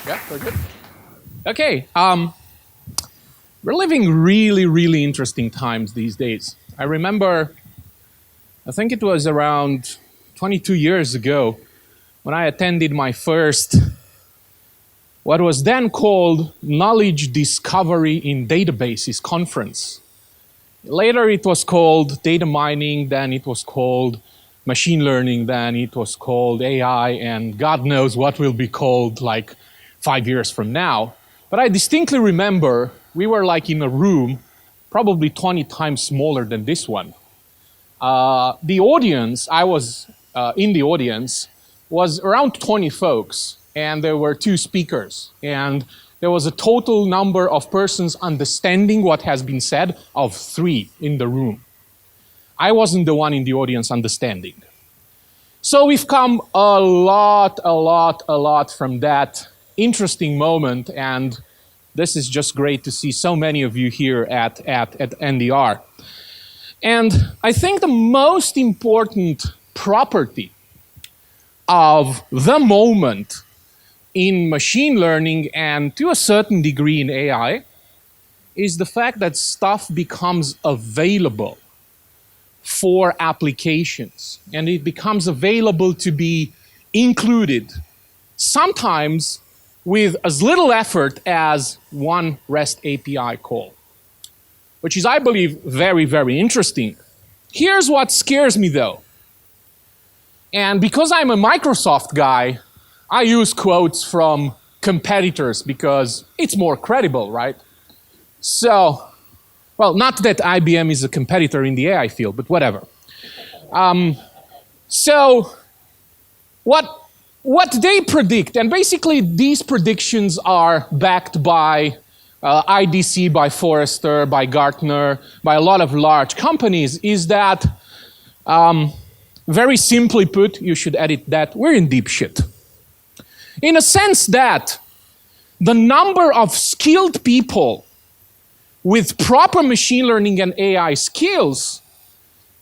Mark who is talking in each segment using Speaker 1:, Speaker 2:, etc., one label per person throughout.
Speaker 1: Yeah, we're good. Okay, we're living really, really interesting times these days. I remember, I think it was around 22 years ago when I attended my first, what was then called Knowledge Discovery in Databases conference. Later it was called data mining, then it was called machine learning, then it was called AI, and God knows what will be called like 5 years from now. But I distinctly remember we were like in a room, probably 20 times smaller than this one. The audience, I was in the audience, was around 20 folks, and there were 2 speakers. And there was a total number of persons understanding what has been said of 3 in the room. I wasn't the one in the audience understanding. So we've come a lot from that interesting moment, and this is just great to see so many of you here at NDR. And I think the most important property of the moment in machine learning and to a certain degree in AI is the fact that stuff becomes available for applications, and it becomes available to be included, sometimes with as little effort as one REST API call, which is, I believe, very, very interesting. Here's what scares me though. And because I'm a Microsoft guy, I use quotes from competitors because it's more credible, right? So, well, not that IBM is a competitor in the AI field, but whatever. So, what they predict, and basically these predictions are backed by IDC, by Forrester, by Gartner, by a lot of large companies, is that, very simply put, you should edit that, we're in deep shit. In a sense that the number of skilled people with proper machine learning and AI skills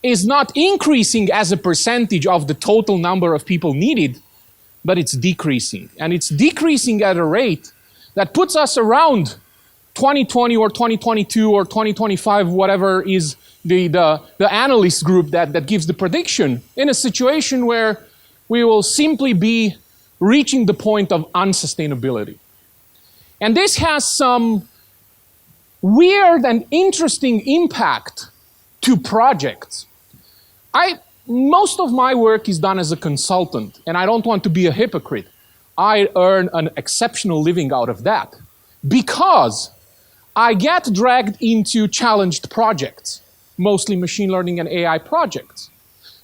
Speaker 1: is not increasing as a percentage of the total number of people needed, but it's decreasing. And it's decreasing at a rate that puts us around 2020 or 2022 or 2025, whatever is the analyst group that gives the prediction, in a situation where we will simply be reaching the point of unsustainability. And this has some weird and interesting impact to projects. Most of my work is done as a consultant, and I don't want to be a hypocrite. I earn an exceptional living out of that because I get dragged into challenged projects, mostly machine learning and AI projects.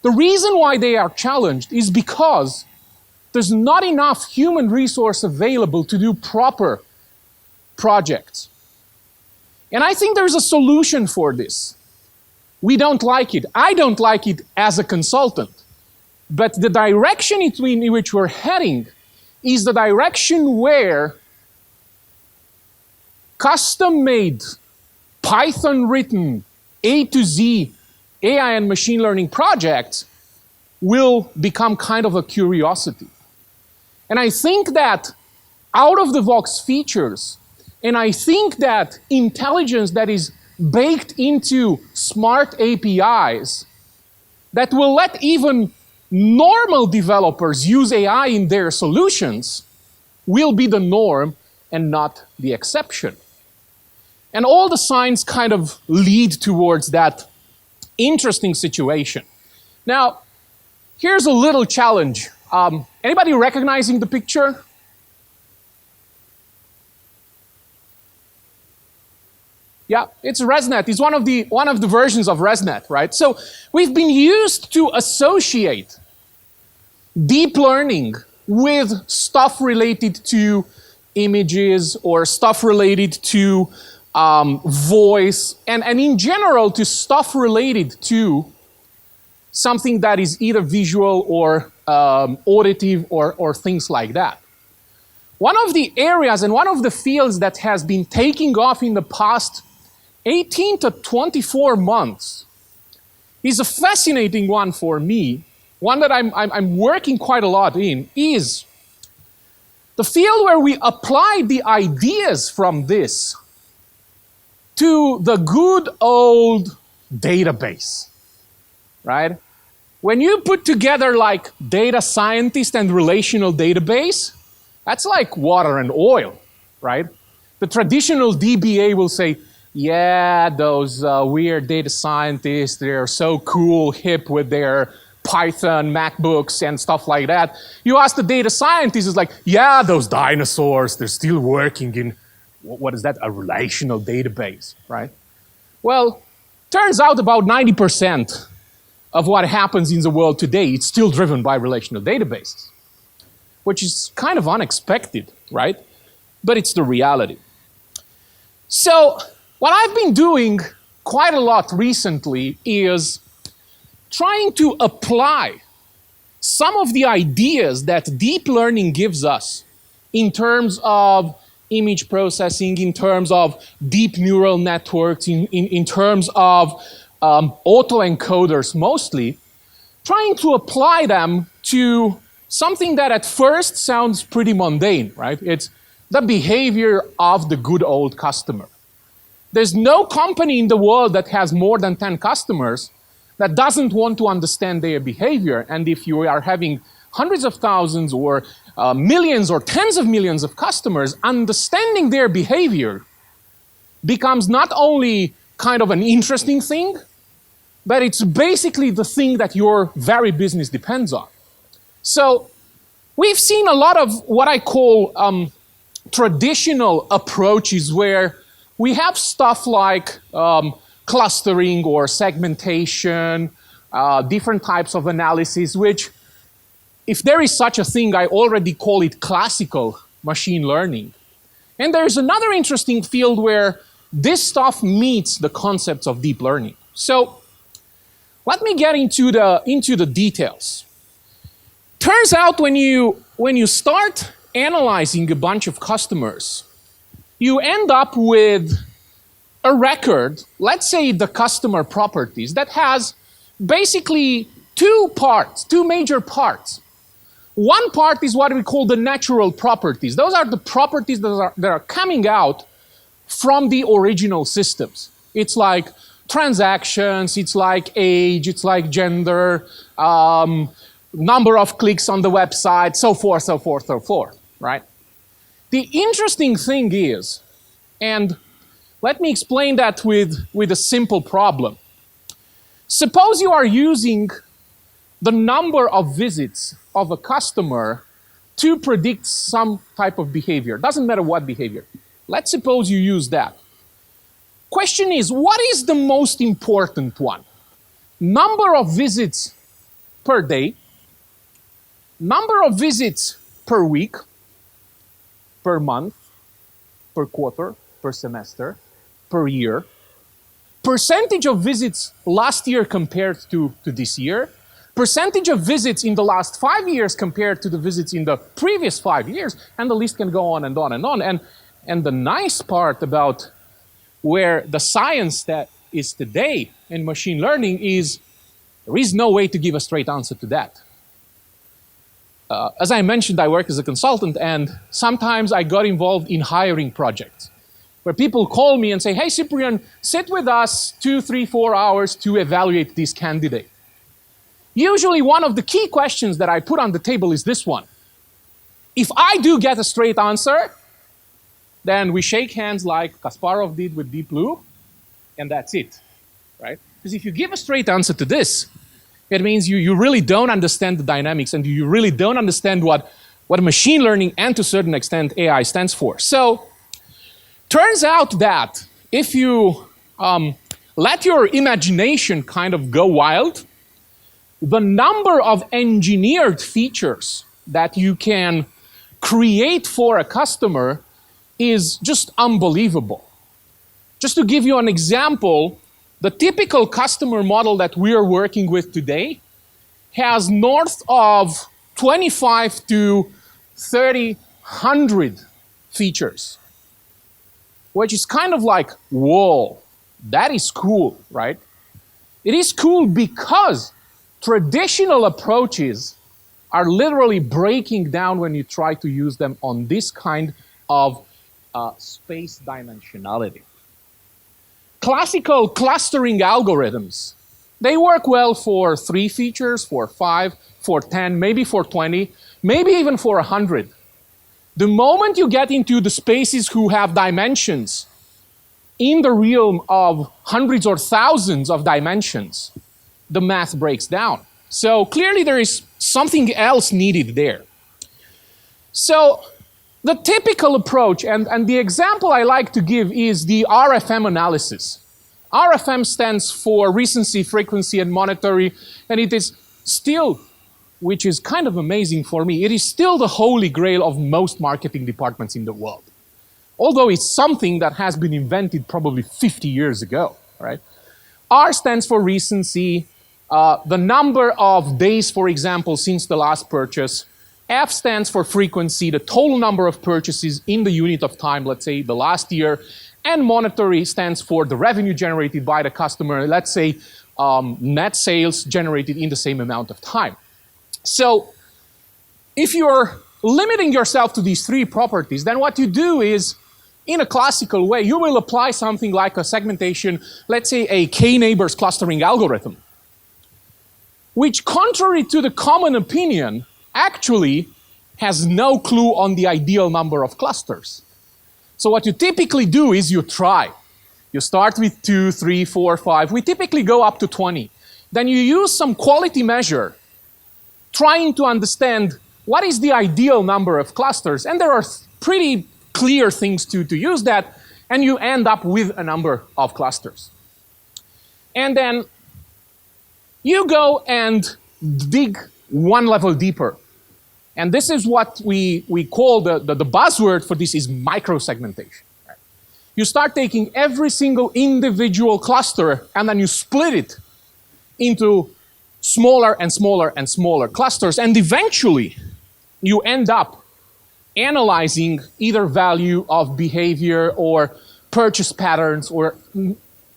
Speaker 1: The reason why they are challenged is because there's not enough human resource available to do proper projects. And I think there's a solution for this. We don't like it. I don't like it as a consultant. But the direction in which we're heading is the direction where custom-made, Python-written, A to Z AI and machine learning projects will become kind of a curiosity. And I think that out-of-the-box features, and I think that intelligence that is baked into smart APIs that will let even normal developers use AI in their solutions will be the norm and not the exception. And all the signs kind of lead towards that interesting situation. Now, here's a little challenge. Anybody recognizing the picture? Yeah, it's ResNet. It's one of the versions of ResNet, right? So we've been used to associate deep learning with stuff related to images or stuff related to voice, and in general to stuff related to something that is either visual or auditive or things like that. One of the areas and one of the fields that has been taking off in the past 18 to 24 months is a fascinating one for me, one that I'm working quite a lot in, is the field where we apply the ideas from this to the good old database, right? When you put together like data scientist and relational database, that's like water and oil, right? The traditional DBA will say, yeah, those weird data scientists, they're so cool, hip with their Python, MacBooks, and stuff like that. You ask the data scientist, it's like, yeah, those dinosaurs, they're still working in, what is that, a relational database, right? Well, turns out about 90% of what happens in the world today, it's still driven by relational databases, which is kind of unexpected, right? But it's the reality. So what I've been doing quite a lot recently is trying to apply some of the ideas that deep learning gives us in terms of image processing, in terms of deep neural networks, in terms of autoencoders mostly, trying to apply them to something that at first sounds pretty mundane, right? It's the behavior of the good old customer. There's no company in the world that has more than 10 customers that doesn't want to understand their behavior. And if you are having hundreds of thousands or millions or tens of millions of customers, understanding their behavior becomes not only kind of an interesting thing, but it's basically the thing that your very business depends on. So we've seen a lot of what I call traditional approaches where we have stuff like clustering or segmentation, different types of analysis, which, if there is such a thing, I already call it classical machine learning. And there's another interesting field where this stuff meets the concepts of deep learning. So let me get into the details. Turns out when you start analyzing a bunch of customers, you end up with a record, let's say the customer properties, that has basically two major parts. One part is what we call the natural properties. Those are the properties that are coming out from the original systems. It's like transactions, it's like age, it's like gender, number of clicks on the website, so forth, right? The interesting thing is, and let me explain that with a simple problem. Suppose you are using the number of visits of a customer to predict some type of behavior. Doesn't matter what behavior. Let's suppose you use that. Question is, what is the most important one? Number of visits per day, number of visits per week, per month, per quarter, per semester, per year, percentage of visits last year compared to this year, percentage of visits in the last 5 years compared to the visits in the previous 5 years, and the list can go on and on and on. And the nice part about where the science that is today in machine learning is there is no way to give a straight answer to that. As I mentioned, I work as a consultant, and sometimes I got involved in hiring projects where people call me and say, hey, Ciprian, sit with us 2, 3, 4 hours to evaluate this candidate. Usually one of the key questions that I put on the table is this one. If I do get a straight answer, then we shake hands like Kasparov did with Deep Blue, and that's it, right? Because if you give a straight answer to this, it means you really don't understand the dynamics and you really don't understand what machine learning and to a certain extent AI stands for. So turns out that if you let your imagination kind of go wild, the number of engineered features that you can create for a customer is just unbelievable. Just to give you an example, the typical customer model that we are working with today has north of 25 to 3,000 features, which is kind of like, whoa, that is cool, right? It is cool because traditional approaches are literally breaking down when you try to use them on this kind of space dimensionality. Classical clustering algorithms, they work well for 3 features, for 5, for 10, maybe for 20, maybe even for 100. The moment you get into the spaces who have dimensions in the realm of hundreds or thousands of dimensions, the math breaks down. So clearly there is something else needed there. So the typical approach, and the example I like to give is the RFM analysis. RFM stands for recency, frequency, and monetary, and it is still, which is kind of amazing for me, it is still the holy grail of most marketing departments in the world. Although it's something that has been invented probably 50 years ago, right? R stands for recency, the number of days, for example, since the last purchase. F stands for frequency, the total number of purchases in the unit of time, let's say the last year. And monetary stands for the revenue generated by the customer, let's say net sales generated in the same amount of time. So if you're limiting yourself to these 3 properties, then what you do is, in a classical way, you will apply something like a segmentation, let's say a k-neighbors clustering algorithm, which, contrary to the common opinion, actually has no clue on the ideal number of clusters. So what you typically do is you try. You start with 2, 3, 4, 5. We typically go up to 20. Then you use some quality measure, trying to understand what is the ideal number of clusters. And there are pretty clear things to use that, and you end up with a number of clusters. And then you go and dig one level deeper. And this is what we call the buzzword for this is microsegmentation. Right? You start taking every single individual cluster and then you split it into smaller and smaller and smaller clusters, and eventually you end up analyzing either value of behavior or purchase patterns or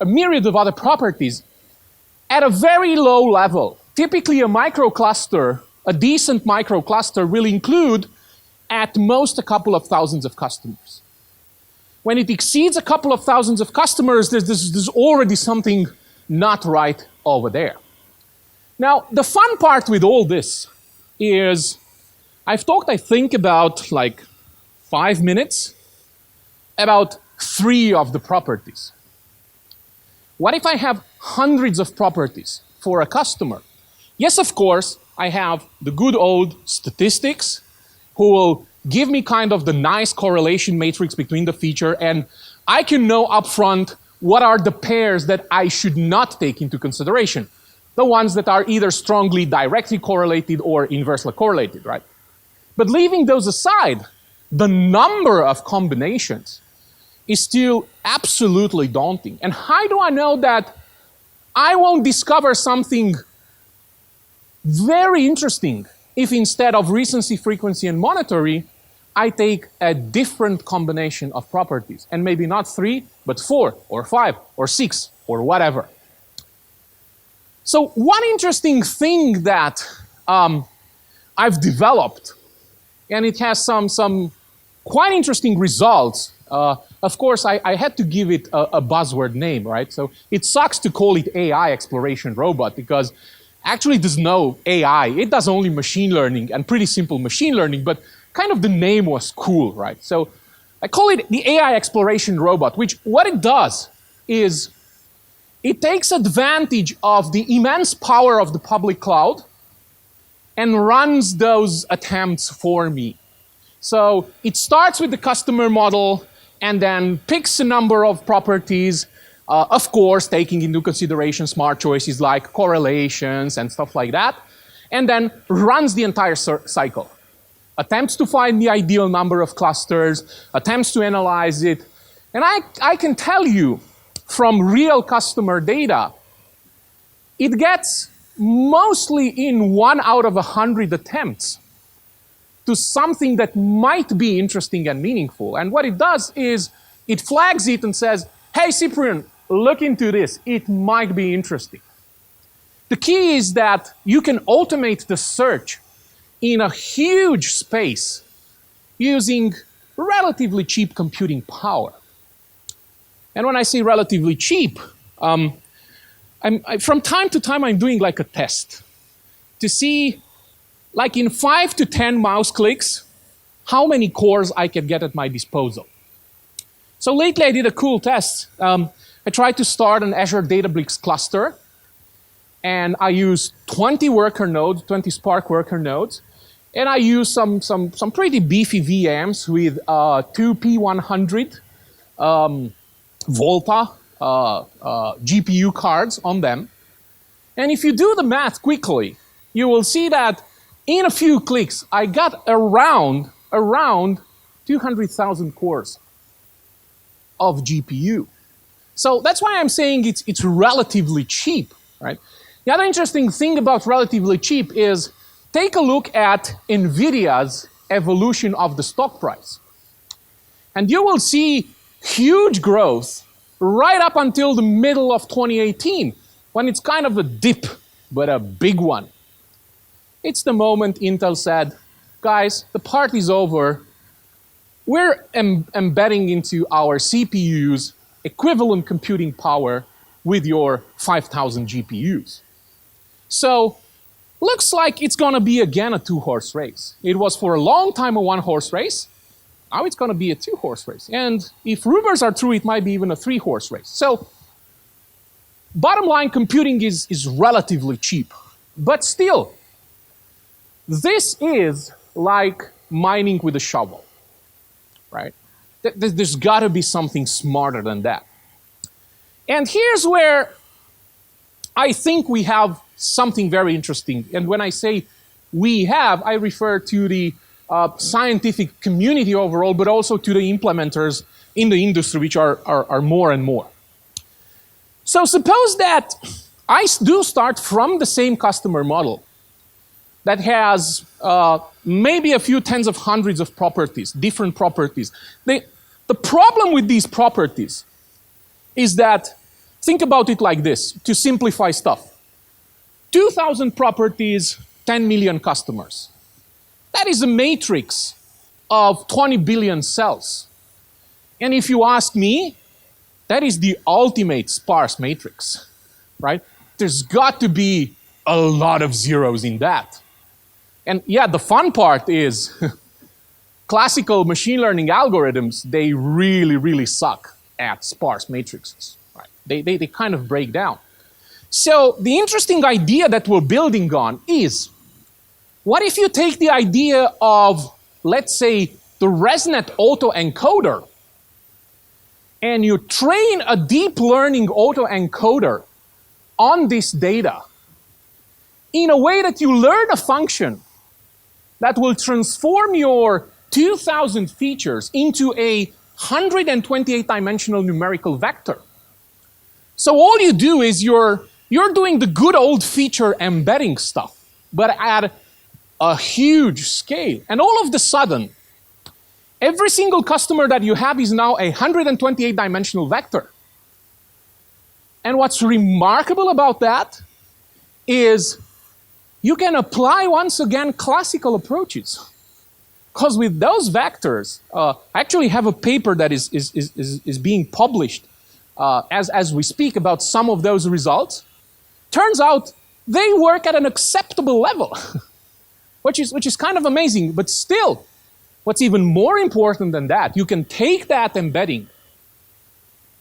Speaker 1: a myriad of other properties at a very low level. Typically a microcluster, a decent microcluster, will include at most a couple of thousands of customers. When it exceeds a couple of thousands of customers, there's already something not right over there. Now, the fun part with all this is I've talked, I think, about like 5 minutes about 3 of the properties. What if I have hundreds of properties for a customer? Yes, of course, I have the good old statistics who will give me kind of the nice correlation matrix between the feature, and I can know upfront what are the pairs that I should not take into consideration. The ones that are either strongly directly correlated or inversely correlated, right? But leaving those aside, the number of combinations is still absolutely daunting. And how do I know that I won't discover something very interesting if instead of recency, frequency, and monetary, I take a different combination of properties, and maybe not 3, but 4, or 5, or 6, or whatever. So one interesting thing that I've developed, and it has some quite interesting results. Of course, I had to give it a buzzword name, right? So it sucks to call it AI exploration robot because actually there's no AI. It does only machine learning and pretty simple machine learning, but kind of the name was cool, right? So I call it the AI exploration robot, which what it does is it takes advantage of the immense power of the public cloud and runs those attempts for me. So it starts with the customer model and then picks a number of properties, of course, taking into consideration smart choices like correlations and stuff like that, and then runs the entire cycle. Attempts to find the ideal number of clusters, attempts to analyze it. And I can tell you from real customer data, it gets mostly in 1 out of 100 attempts to something that might be interesting and meaningful. And what it does is it flags it and says, hey, Ciprian, look into this. It might be interesting. The key is that you can automate the search in a huge space using relatively cheap computing power. And when I say relatively cheap, from time to time I'm doing like a test to see, like in 5 to 10 mouse clicks, how many cores I can get at my disposal. So lately I did a cool test. I tried to start an Azure Databricks cluster, and I used 20 worker nodes, 20 Spark worker nodes, and I used some pretty beefy VMs with 2 P100 Volta GPU cards on them. And if you do the math quickly, you will see that in a few clicks, I got around 200,000 cores of GPU. So that's why I'm saying it's relatively cheap, right? The other interesting thing about relatively cheap is take a look at NVIDIA's evolution of the stock price. And you will see huge growth right up until the middle of 2018, when it's kind of a dip, but a big one. It's the moment Intel said, guys, the party's over. We're embedding into our CPUs equivalent computing power with your 5,000 GPUs. So, looks like it's going to be again a two-horse race. It was for a long time a one-horse race. Now it's going to be a two-horse race. And if rumors are true, it might be even a three-horse race. So, bottom line, computing is relatively cheap. But still, this is like mining with a shovel, right? There's got to be something smarter than that. And here's where I think we have something very interesting. And when I say we have, I refer to the scientific community overall, but also to the implementers in the industry, which are more and more. So suppose that I do start from the same customer model that has maybe a few tens of hundreds of properties, different properties. The problem with these properties is that, think about it like this, to simplify stuff. 2,000 properties, 10 million customers. That is a matrix of 20 billion cells. And if you ask me, that is the ultimate sparse matrix, right? There's got to be a lot of zeros in that. And yeah, the fun part is classical machine learning algorithms, they really, really suck at sparse matrices. Right? They kind of break down. So the interesting idea that we're building on is, what if you take the idea of, let's say, the ResNet autoencoder, and you train a deep learning autoencoder on this data in a way that you learn a function that will transform your 2,000 features into a 128-dimensional numerical vector. So all you do is you're doing the good old feature embedding stuff, but at a huge scale. And all of a sudden, every single customer that you have is now a 128-dimensional vector. And what's remarkable about that is you can apply, once again, classical approaches. Because with those vectors, I actually have a paper that is being published as we speak about some of those results. Turns out they work at an acceptable level, which is kind of amazing. But still, what's even more important than that, you can take that embedding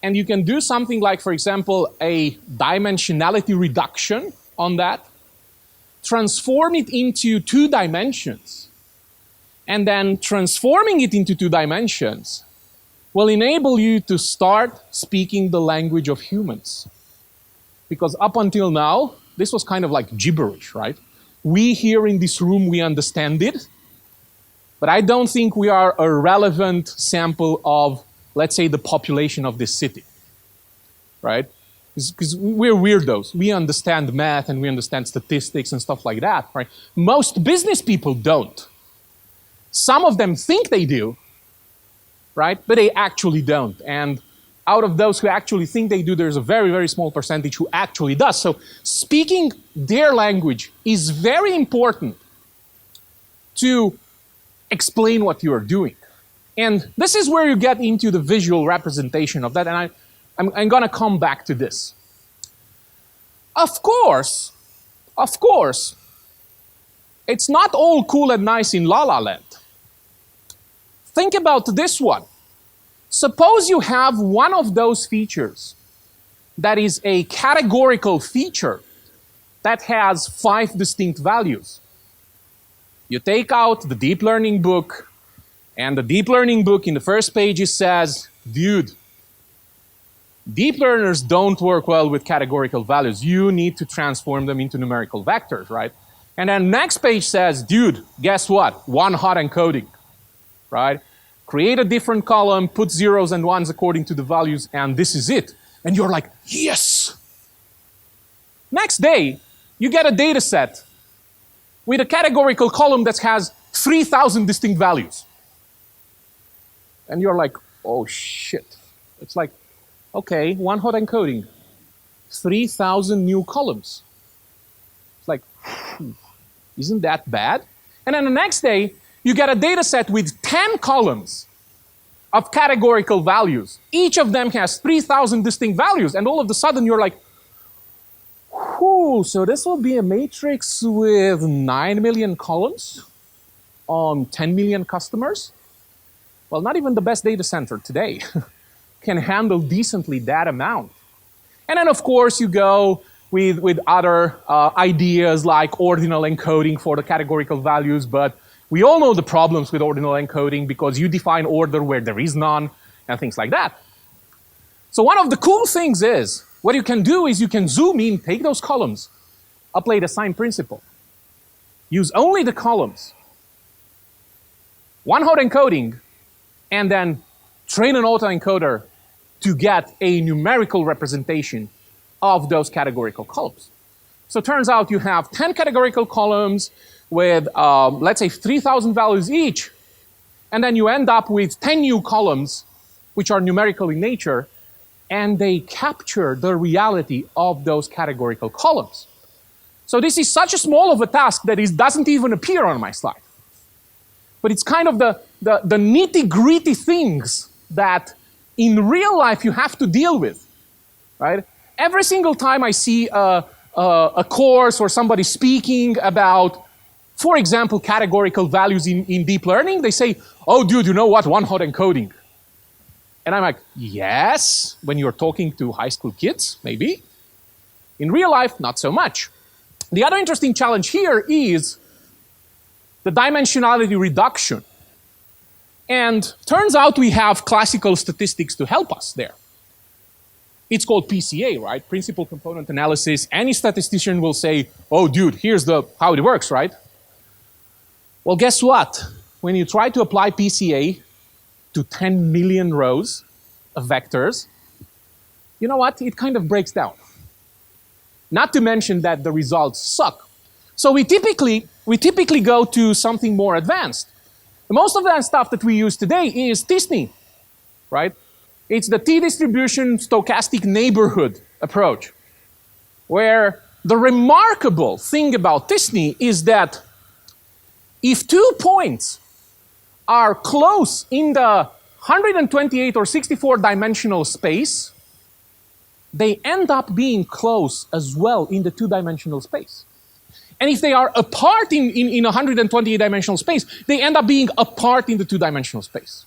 Speaker 1: and you can do something like, for example, a dimensionality reduction on that, transform it into 2 dimensions, and then transforming it into 2 dimensions will enable you to start speaking the language of humans. Because up until now, this was kind of like gibberish, right? We here in this room, we understand it, but I don't think we are a relevant sample of, let's say, the population of this city, right? Because we're weirdos. We understand math and we understand statistics and stuff like that, right? Most business people don't. Some of them think they do, right? But they actually don't. And out of those who actually think they do, there's a very, very small percentage who actually does. So speaking their language is very important to explain what you are doing. And this is where you get into the visual representation of that, and I'm going to come back to this. Of course, it's not all cool and nice in La La Land. Think about this one. Suppose you have one of those features that is a categorical feature that has 5 distinct values. You take out the deep learning book, and the deep learning book in the first page it says, dude, deep learners don't work well with categorical values. You need to transform them into numerical vectors, right? And then next page says, dude, guess what? One-hot encoding, right? Create a different column, put zeros and ones according to the values, and this is it. And you're like, yes! Next day, you get a data set with a categorical column that has 3,000 distinct values. And you're like, oh shit. It's like, okay, one-hot encoding, 3,000 new columns. It's like, isn't that bad? And then the next day, you get a data set with 10 columns of categorical values. Each of them has 3,000 distinct values, and all of a sudden you're like, whew, so this will be a matrix with 9 million columns on 10 million customers? Well, not even the best data center today can handle decently that amount. And then, of course, you go with other ideas like ordinal encoding for the categorical values, but we all know the problems with ordinal encoding because you define order where there is none and things like that. So one of the cool things is, what you can do is you can zoom in, take those columns, apply the sign principle, use only the columns, one-hot encoding, and then train an autoencoder to get a numerical representation of those categorical columns. So it turns out you have 10 categorical columns with, let's say, 3,000 values each, and then you end up with 10 new columns, which are numerical in nature, and they capture the reality of those categorical columns. So this is such a small of a task that it doesn't even appear on my slide. But it's kind of the nitty-gritty things that in real life you have to deal with, right? Every single time I see a course or somebody speaking about, for example, categorical values in deep learning, they say, oh, dude, you know what, one-hot encoding. And I'm like, yes, when you're talking to high school kids, maybe. In real life, not so much. The other interesting challenge here is the dimensionality reduction. And turns out we have classical statistics to help us there. It's called PCA, right? Principal component analysis. Any statistician will say, oh, dude, here's how it works, right? Well, guess what? When you try to apply PCA to 10 million rows of vectors, you know what? It kind of breaks down. Not to mention that the results suck. So we typically go to something more advanced. The most advanced stuff that we use today is t-SNE, right? It's the t-distribution stochastic neighborhood approach, where the remarkable thing about t-SNE is that if 2 points are close in the 128 or 64 dimensional space, they end up being close as well in the 2-dimensional space. And if they are apart in 128 dimensional space, they end up being apart in the 2-dimensional space.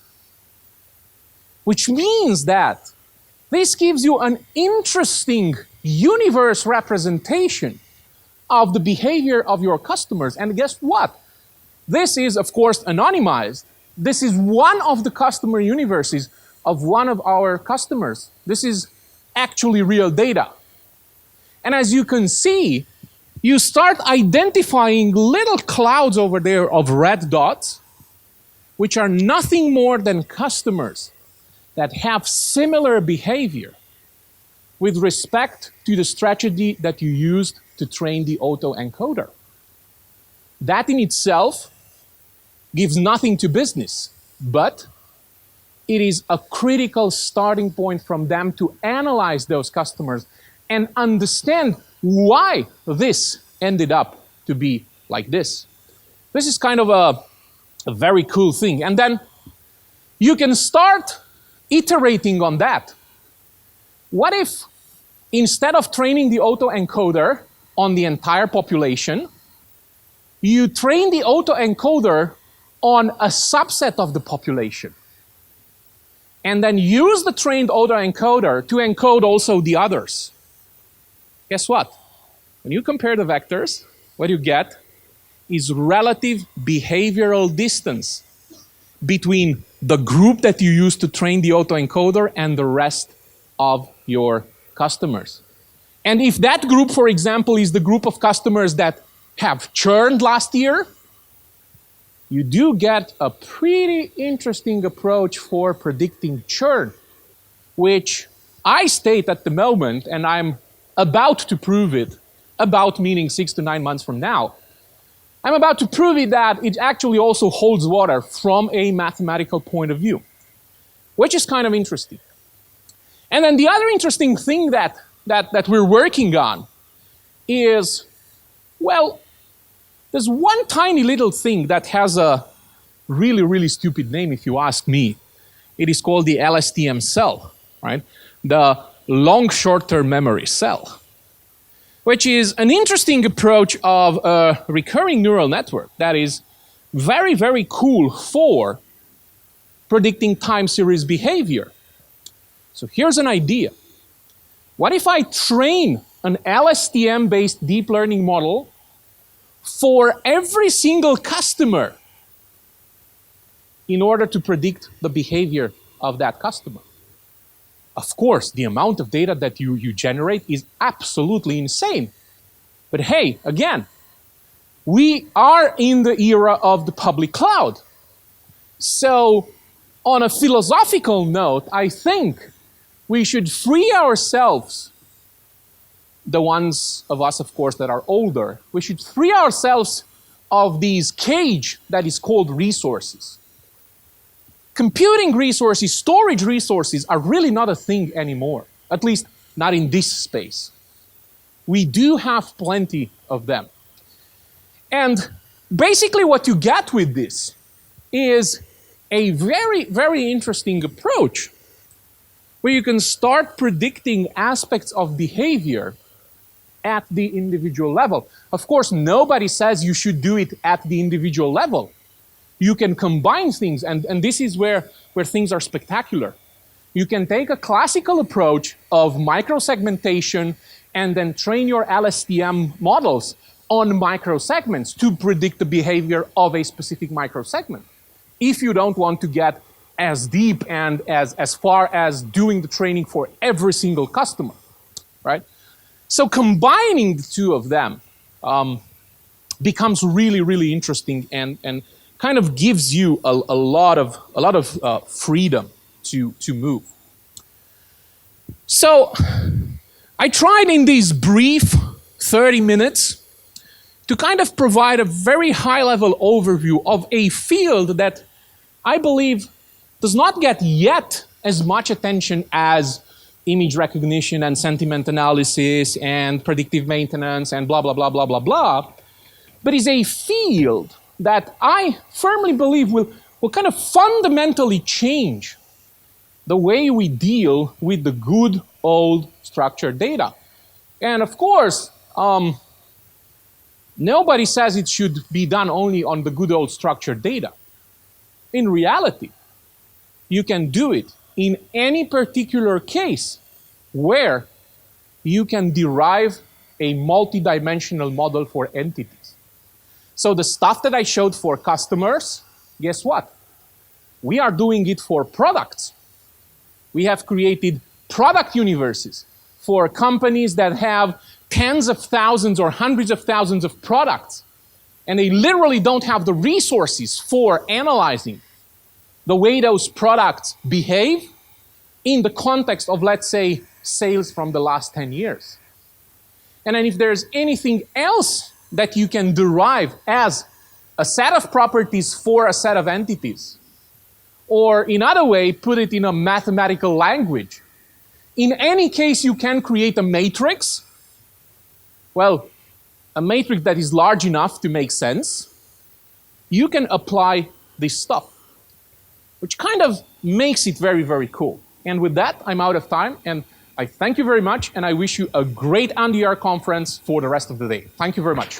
Speaker 1: Which means that this gives you an interesting universe representation of the behavior of your customers. And guess what? This is, of course, anonymized. This is one of the customer universes of one of our customers. This is actually real data. And as you can see, you start identifying little clouds over there of red dots, which are nothing more than customers that have similar behavior with respect to the strategy that you used to train the autoencoder. That in itself gives nothing to business, but it is a critical starting point from them to analyze those customers and understand why this ended up to be like this. This is kind of a very cool thing. And then you can start iterating on that. What if instead of training the autoencoder on the entire population, you train the autoencoder on a subset of the population, and then use the trained autoencoder to encode also the others? Guess what? When you compare the vectors, what you get is relative behavioral distance between the group that you use to train the autoencoder and the rest of your customers. And if that group, for example, is the group of customers that have churned last year, you do get a pretty interesting approach for predicting churn, which I state at the moment, and I'm about to prove it, about meaning 6 to 9 months from now. I'm about to prove it that it actually also holds water from a mathematical point of view, which is kind of interesting. And then the other interesting thing that we're working on is, well, there's one tiny little thing that has a really, really stupid name if you ask me. It is called the LSTM cell, right? The long short-term memory cell, which is an interesting approach of a recurring neural network that is very, very cool for predicting time series behavior. So here's an idea. What if I train an LSTM-based deep learning model for every single customer in order to predict the behavior of that customer? Of course, the amount of data that you generate is absolutely insane. But hey, again, we are in the era of the public cloud. So on a philosophical note, I think we should free ourselves, the ones of us, of course, that are older, we should free ourselves of this cage that is called resources. Computing resources, storage resources are really not a thing anymore, at least not in this space. We do have plenty of them. And basically what you get with this is a very, very interesting approach where you can start predicting aspects of behavior at the individual level. Of course, nobody says you should do it at the individual level. You can combine things, and this is where things are spectacular. You can take a classical approach of microsegmentation and then train your LSTM models on microsegments to predict the behavior of a specific microsegment. If you don't want to get as deep and as far as doing the training for every single customer, right? So combining the two of them becomes really, really interesting and kind of gives you a lot of freedom to move. So I tried in these brief 30 minutes to kind of provide a very high-level overview of a field that I believe does not get yet as much attention as image recognition and sentiment analysis and predictive maintenance and blah, blah, blah, blah, blah, blah, but is a field that I firmly believe will kind of fundamentally change the way we deal with the good old structured data. And of course, nobody says it should be done only on the good old structured data. In reality, you can do it in any particular case where you can derive a multidimensional model for entities. So the stuff that I showed for customers, guess what? We are doing it for products. We have created product universes for companies that have tens of thousands or hundreds of thousands of products, and they literally don't have the resources for analyzing the way those products behave in the context of, let's say, sales from the last 10 years. And then if there's anything else that you can derive as a set of properties for a set of entities, or in other way, put it in a mathematical language, in any case you can create a matrix, well, a matrix that is large enough to make sense, you can apply this stuff, which kind of makes it very, very cool. And with that, I'm out of time, and I thank you very much, and I wish you a great NDR conference for the rest of the day. Thank you very much.